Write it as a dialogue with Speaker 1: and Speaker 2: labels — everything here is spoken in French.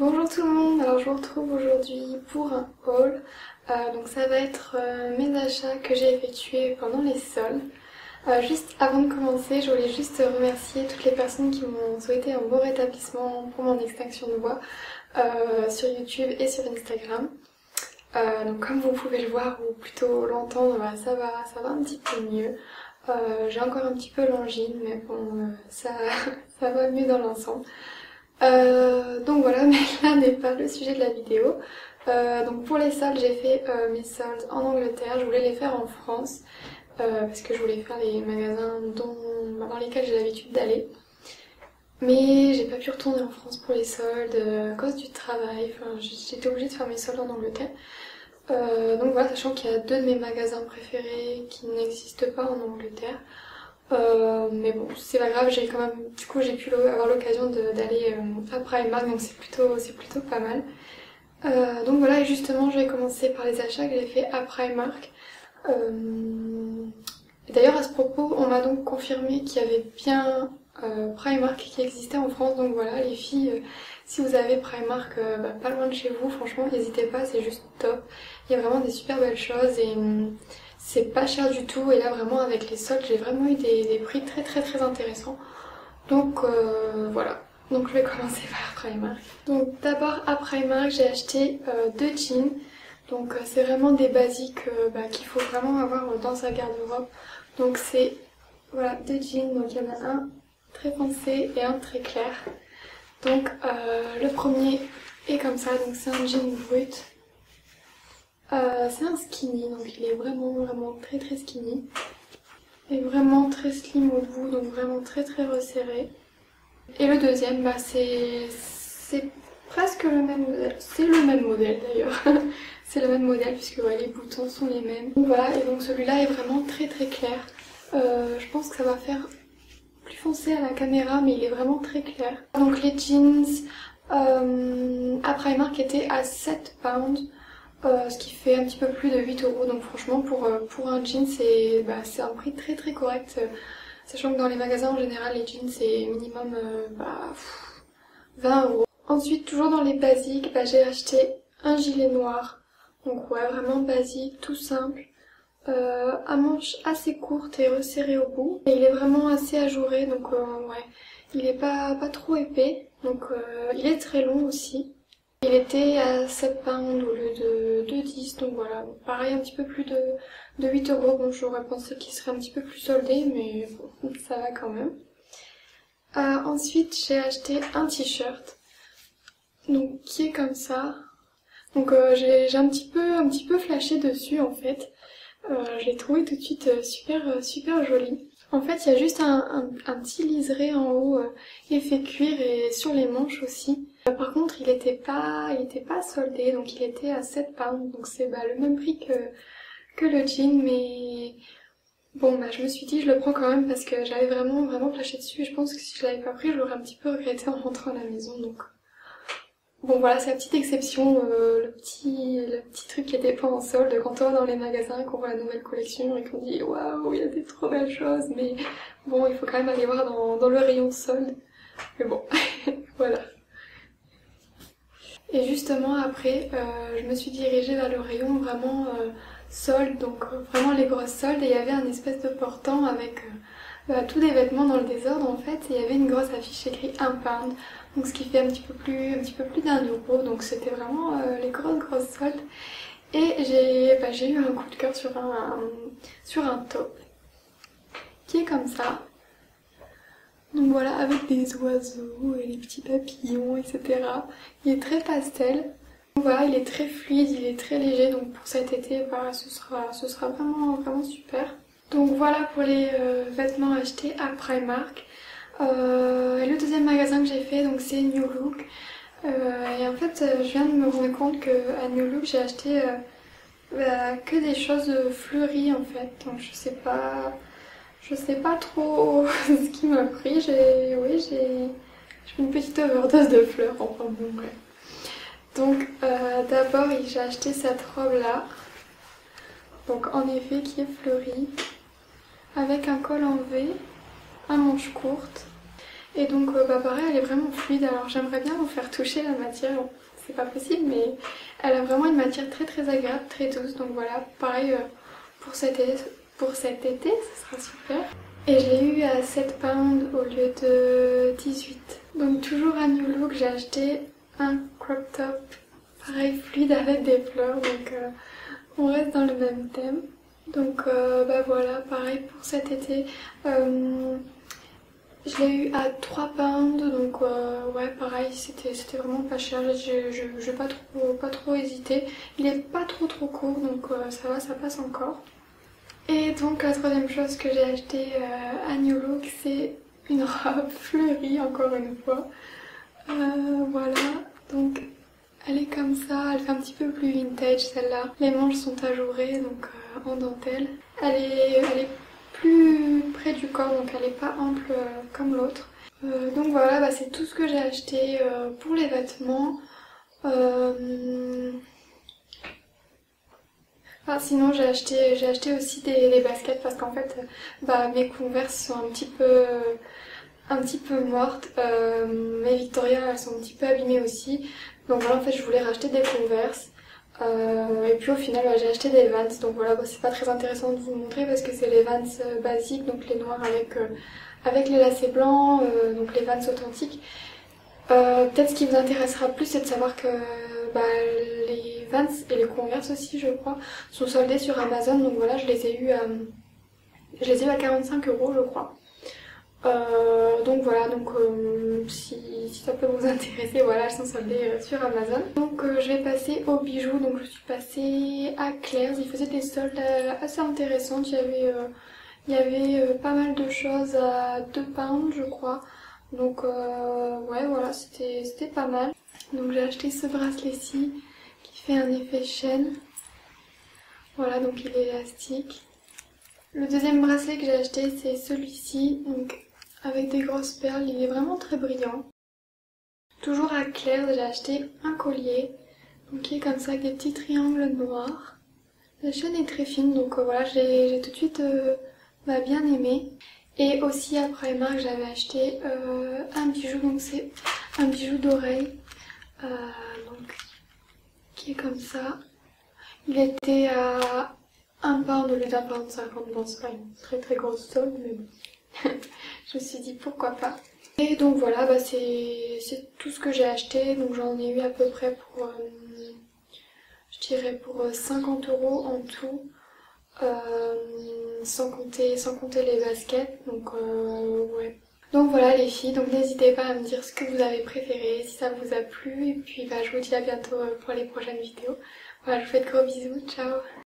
Speaker 1: Bonjour tout le monde, alors je vous retrouve aujourd'hui pour un haul. Donc ça va être mes achats que j'ai effectués pendant les soldes. Juste avant de commencer, je voulais juste remercier toutes les personnes qui m'ont souhaité un bon rétablissement pour mon extinction de voix sur YouTube et sur Instagram. Donc comme vous pouvez le voir ou plutôt l'entendre, ça va un petit peu mieux. J'ai encore un petit peu l'angine, mais bon, ça va mieux dans l'ensemble. Donc voilà, mais là n'est pas le sujet de la vidéo. Donc pour les soldes, j'ai fait mes soldes en Angleterre. Je voulais les faire en France parce que je voulais faire les magasins dans lesquels j'ai l'habitude d'aller. Mais j'ai pas pu retourner en France pour les soldes à cause du travail. Enfin, j'étais obligée de faire mes soldes en Angleterre. Donc voilà, sachant qu'il y a deux de mes magasins préférés qui n'existent pas en Angleterre. Mais bon, c'est pas grave, j'ai pu avoir l'occasion d'aller à Primark, donc c'est plutôt pas mal. Donc voilà, et justement, je vais commencer par les achats que j'ai fait à Primark. Et d'ailleurs, à ce propos, on m'a donc confirmé qu'il y avait bien Primark qui existait en France, donc voilà, les filles, si vous avez Primark pas loin de chez vous, franchement, n'hésitez pas, c'est juste top. Il y a vraiment des super belles choses et c'est pas cher du tout, et là vraiment avec les soldes j'ai vraiment eu des prix très intéressants. Donc voilà, donc je vais commencer par Primark. Donc d'abord à Primark j'ai acheté deux jeans. Donc c'est vraiment des basiques qu'il faut vraiment avoir dans sa garde-robe. Donc c'est voilà, deux jeans, donc il y en a un très foncé et un très clair. Donc le premier est comme ça, donc c'est un jean brut. C'est un skinny, donc il est vraiment très skinny. Et vraiment très slim au bout, donc vraiment très resserré. Et le deuxième, c'est presque le même modèle. C'est le même modèle d'ailleurs. C'est le même modèle puisque les boutons sont les mêmes. Donc voilà, et donc celui-là est vraiment très clair. Je pense que ça va faire plus foncé à la caméra, mais il est vraiment très clair. Donc les jeans à Primark étaient à 7 pounds. Ce qui fait un petit peu plus de 8 €, donc franchement pour un jean c'est un prix très correct, sachant que dans les magasins en général les jeans c'est minimum 20 €. Ensuite, toujours dans les basiques, j'ai acheté un gilet noir, donc ouais, vraiment basique, tout simple, à manches assez courtes et resserrées au bout, et il est vraiment assez ajouré, donc ouais, il est pas trop épais, donc il est très long aussi. Il était à 7 pounds au lieu de 10, donc voilà, pareil un petit peu plus de 8 €, bon j'aurais pensé qu'il serait un petit peu plus soldé, mais bon, ça va quand même. Ensuite j'ai acheté un t-shirt, donc qui est comme ça, donc j'ai un petit peu flashé dessus en fait, je l'ai trouvé tout de suite super joli. En fait il y a juste un petit liseré en haut effet cuir et sur les manches aussi. Par contre il était pas soldé, donc il était à 7 pounds, donc c'est le même prix que le jean, mais bon je me suis dit je le prends quand même parce que j'avais vraiment flashé dessus, et je pense que si je l'avais pas pris je l'aurais un petit peu regretté en rentrant à la maison, donc bon voilà, c'est la petite exception, le petit truc qui était pas en solde quand on va dans les magasins, qu'on voit la nouvelle collection et qu'on dit waouh, il y a des trop belles choses, mais bon il faut quand même aller voir dans le rayon solde, mais bon voilà. Et justement après, je me suis dirigée vers le rayon vraiment solde, donc vraiment les grosses soldes, et il y avait un espèce de portant avec tous des vêtements dans le désordre en fait, et il y avait une grosse affiche écrite 1 pound, donc ce qui fait un petit peu plus d'1 €, donc c'était vraiment les grosses soldes. Et j'ai eu un coup de cœur sur un top qui est comme ça. Donc voilà, avec des oiseaux et les petits papillons, etc. Il est très pastel. Donc voilà, il est très fluide, il est très léger, donc pour cet été, ce sera vraiment super. Donc voilà pour les vêtements achetés à Primark. Et le deuxième magasin que j'ai fait, donc c'est New Look. Et en fait, je viens de me rendre compte qu'à New Look, j'ai acheté que des choses fleuries en fait. Donc je sais pas trop ce qui m'a pris. J'ai fait une petite overdose de fleurs, enfin bon bref. Donc d'abord j'ai acheté cette robe là, donc en effet qui est fleurie, avec un col en V, un manche courte. Et donc bah pareil, elle est vraiment fluide. Alors j'aimerais bien vous faire toucher la matière, bon, c'est pas possible, mais elle a vraiment une matière très très agréable, très douce. Donc voilà, pareil pour cet été, ce sera super. Et je l'ai eu à 7 pounds au lieu de 18. Donc toujours à New Look, j'ai acheté un crop top pareil fluide avec des fleurs. Donc on reste dans le même thème. Donc bah voilà, pareil pour cet été. Je l'ai eu à 3 pounds, donc ouais pareil, c'était vraiment pas cher, j'ai pas trop hésité. Il est pas trop court, donc ça va, ça passe encore. Et donc la troisième chose que j'ai acheté à New Look, c'est une robe fleurie encore une fois. Voilà, donc elle est comme ça, elle fait un petit peu plus vintage celle-là. Les manches sont ajourées, donc en dentelle. Elle est plus près du corps, donc elle n'est pas ample comme l'autre. Donc voilà, bah, c'est tout ce que j'ai acheté pour les vêtements. Ah, sinon j'ai acheté aussi des baskets parce qu'en fait bah, mes Converse sont un petit peu mortes. Mes Victoria elles sont un petit peu abîmées aussi. Donc voilà, en fait je voulais racheter des Converse. Et puis au final bah, j'ai acheté des Vans. Donc voilà, bah, c'est pas très intéressant de vous montrer parce que c'est les Vans basiques, donc les noirs avec les lacets blancs, donc les Vans authentiques. Peut-être ce qui vous intéressera plus, c'est de savoir que bah, les Vans et les Converse aussi, je crois, sont soldés sur Amazon. Donc voilà, je les ai eu à 45 € je crois. Donc voilà, donc si ça peut vous intéresser, voilà, elles sont soldées sur Amazon. Donc je vais passer aux bijoux. Donc je suis passée à Claire's. Ils faisaient des soldes assez intéressantes. Il y avait pas mal de choses à 2 pounds, je crois. Donc ouais voilà, c'était pas mal. Donc j'ai acheté ce bracelet-ci qui fait un effet chaîne. Voilà, donc il est élastique. Le deuxième bracelet que j'ai acheté c'est celui-ci, donc avec des grosses perles, il est vraiment très brillant. Toujours à Claire's, j'ai acheté un collier, donc qui est comme ça avec des petits triangles noirs. La chaîne est très fine, donc voilà, j'ai tout de suite bien aimé. Et aussi à Primark, j'avais acheté un bijou, donc c'est un bijou d'oreille, donc qui est comme ça. Il était à 1 pound au lieu d'1 pound 50. Bon, c'est pas une très grosse solde, mais bon. Je me suis dit pourquoi pas. Et donc voilà, bah c'est tout ce que j'ai acheté. Donc j'en ai eu à peu près pour, je dirais pour 50 € en tout. Sans compter les baskets, donc ouais. Donc voilà les filles, donc n'hésitez pas à me dire ce que vous avez préféré, si ça vous a plu, et puis bah, je vous dis à bientôt pour les prochaines vidéos. Voilà, je vous fais de gros bisous, ciao!